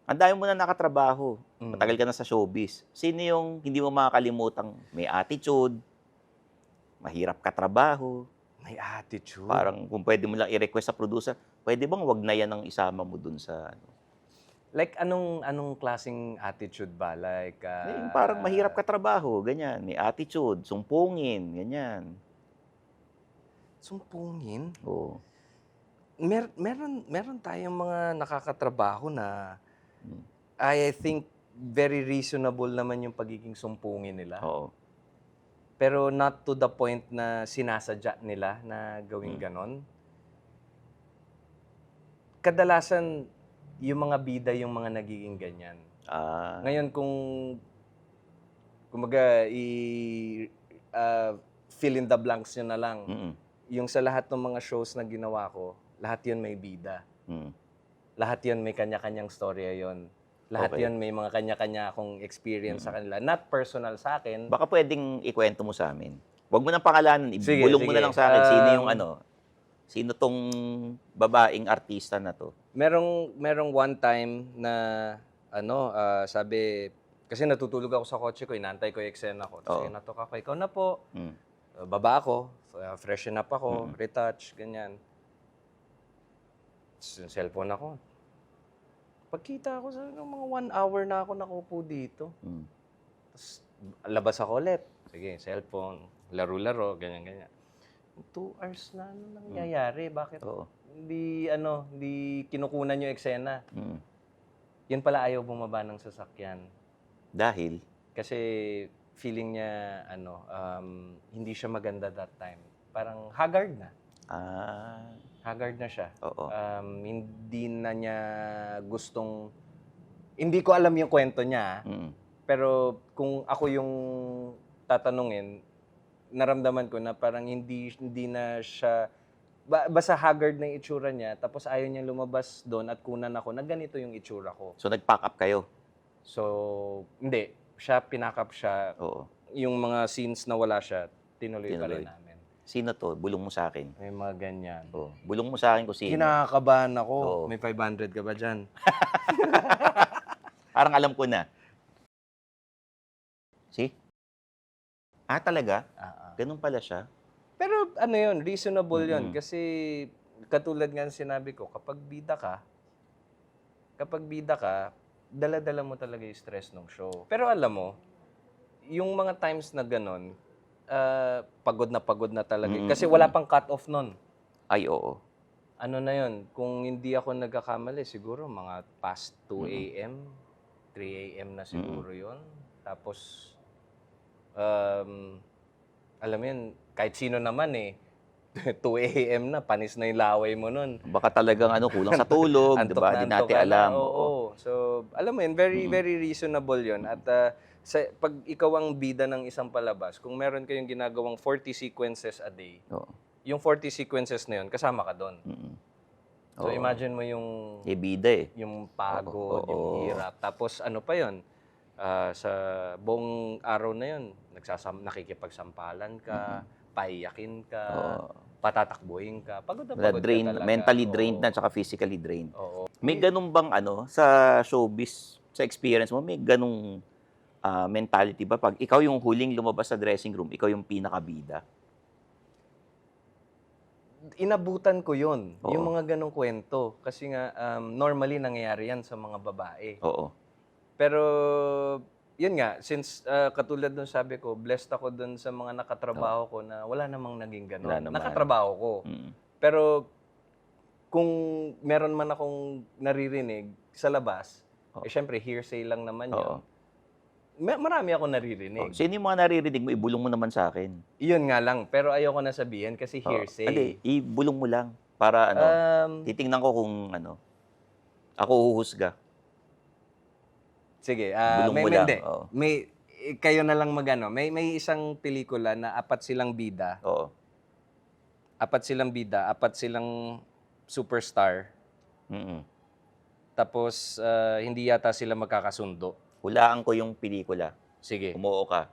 Ang dami mo na nakatrabaho, Mm. matagal ka na sa showbiz. Sino yung hindi mo makakalimutang may attitude, mahirap katrabaho, May attitude. parang kung puwede mo lang i-request sa producer, "Puwede bang 'wag na 'yan ang isama mo dun sa ano." Like anong klaseng attitude ba? Like, Yung parang mahirap katrabaho, ganyan, may attitude, sumpungin, ganyan. sumpungin? Oo. Meron tayong mga nakakatrabaho na Hmm, I think very reasonable naman yung pagiging sumpungin nila. oo. Pero not to the point na sinasadya nila na gawing Hmm. gano'n. Kadalasan yung mga bida yung mga nagiging ganyan. Ah, Ngayon kung kumbaga fill in the blanks niyo na lang. mm, Yung sa lahat ng mga shows na ginawa ko, lahat yun may bida. mm. Lahat yun may kanya-kanyang storya yun. Lahat Okey. yun may mga kanya-kanya akong experience sa Mm. kanila. Not personal sa akin. Baka puwedeng ikuwento mo sa'min. 'Wag mo ng pangalanan, Sige, ibulong mo na lang sige. sa'kin sino yung ano, sino 'tong babaeng artista na 'to? Merong one time na sabi kasi natutulog ako sa kotse ko, inaantay ko yung eksena ko. Tapos Oo. kinatok ako, "Ikaw na po." Hmm, Baba ako, freshen up ako, mm, retouch, ganyan. Tapos yung cellphone ako. Pagkita ko sa mga 1 hour na ako nakaupo dito. hmm. Tapos labas ako ulit. Sige, cellphone, laro-laro, ganyan-ganyan. 2 hours na, ano nangyayari? Bakit Oo, hindi kinukunan yung eksena? mm. Yun pala ayaw bumaba ng sasakyan. Dahil? Kasi feeling niya hindi siya maganda that time. Parang haggard na. Ah, Haggard na siya. oo, Hindi na niya hindi ko alam yung kwento niya, mm, pero kung ako yung tatanungin, naramdaman ko na parang hindi na siya basta haggard na yung itsura niya tapos ayaw niyang lumabas do'n at kunan ako na ganito yung itsura ko. so nag-pack up kayo? So, hindi. Pinakap siya. Oo, Yung mga scenes na wala siya, tinuloy pa rin tinuloy. namin. Sino 'to? Bulong mo sa'kin. May mga ganyan. Oo, bulong mo sa'kin kung sino. Kinakabahan ako. Oo. May 500 ka ba diyan? Parang alam ko na. See? Ah, talaga? Oo. Gano'n pala siya? Pero ano 'yun, reasonable 'yun Mm, kasi katulad nga ng sinabi ko, kapag bida ka, dala-dala mo talaga yung stress ng show. Pero alam mo, yung mga times na gano'n, pagod na talaga. mm, Kasi wala mm. pang cut-off nun. Ay, oo. Ano na 'yun, kung hindi ako nagkakamali siguro mga past 2 AM, 3 AM na Mm. siguro 'yun. Tapos, um, alam mo 'yun, kahit sino naman, 2 AM na, panis na yung laway mo nun. Baka talagang ano, kulang sa tulog, 'di Antok ba? na 'Di antok natin ka na, alam, oo. oo. So, alam mo 'yun, very, Mm, very reasonable 'yun at, 'pag ikaw ang bida ng isang palabas, kung meron kayong ginagawang 40 sequences a day, oo. yung 40 sequences na 'yun, kasama ka do'n. Mm. So, Oo. imagine mo yung Eh, bida, eh. pagod, yung Oo. hirap. Tapos ano pa 'yun, sa buong araw na 'yun, nakikipagsampalan ka, Mm. paiyakin ka, Oo. patatakbuhin ka. Pagod na pagod ka Na-drained, talaga. mentally drained Oo, na tsaka physically drained. oo. May gano'n bang ano, sa showbiz, sa experience mo, may gano'ng, mentality ba 'pag ikaw yung huling lumabas sa dressing room, ikaw yung pinakabida? Inabutan ko 'yun, yung Oo, mga gano'ng kuwento. Kasi nga, normally nangyayari 'yan sa mga babae. oo. Pero, yun nga, since, katulad nung sabi ko, blessed ako dun sa mga Oo, nakatrabaho ko na wala namang naging wala gano'n. naman. Nakatrabaho ko. Mm, Pero, kung meron man akong naririnig sa labas, oo, siyempre hearsay lang naman oo. yun. Marami akong Oh, naririnig. sino yung mga naririnig mo, ibulong mo naman sa'kin. Iyon nga lang, pero ayoko na sabihin kasi Oo, hindi, hearsay. ibulong mo lang para ano, Um, titingnan ko kung ano, ako huhusga. Sige, Ibulong mo may lang, hindi. oo, Kayo na lang may isang pelikula na oo, apat silang superstar, mm. tapos, hindi yata sila magkakasundo. Hulaan ko yung pelikula, Sige. umuo ka,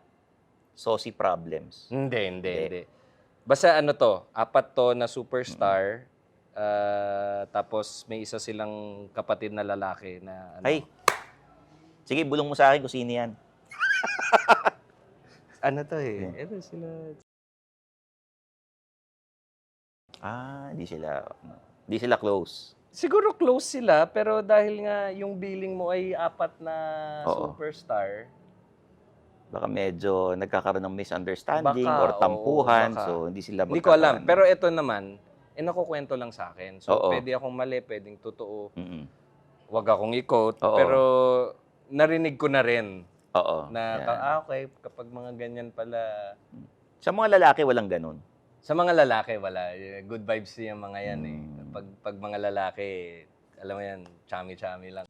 Saucy Problems. Hindi, Hindi. Basta ano 'to, apat 'to na mm. superstar, tapos may isa silang kapatid na lalaki na ano Ay, Sige, bulong mo sa akin kung sino yan. Ano to eh? Ito sila. Hindi sila close. Siguro close sila, pero dahil nga yung billing mo ay 4 na Oo. superstar, Baka medyo nagkakaroon ng misunderstanding Baka, or tampuhan, oo, baka. so hindi sila hindi ko alam. magkakaroon. Pero ito naman, nakukwento lang sa akin. So, Oo. pwede akong mali, pwedeng totoo. Mm-mm. Wag akong i-quote. Oo. Pero narinig ko na rin Oo. na, Yan. okay, kapag mga ganyan pala. Sa mga lalaki, walang ganun. Sa mga lalaki, wala. Good vibes yung mga yan eh. Mm. Pag mga lalaki, alam mo yan, chami-chami lang.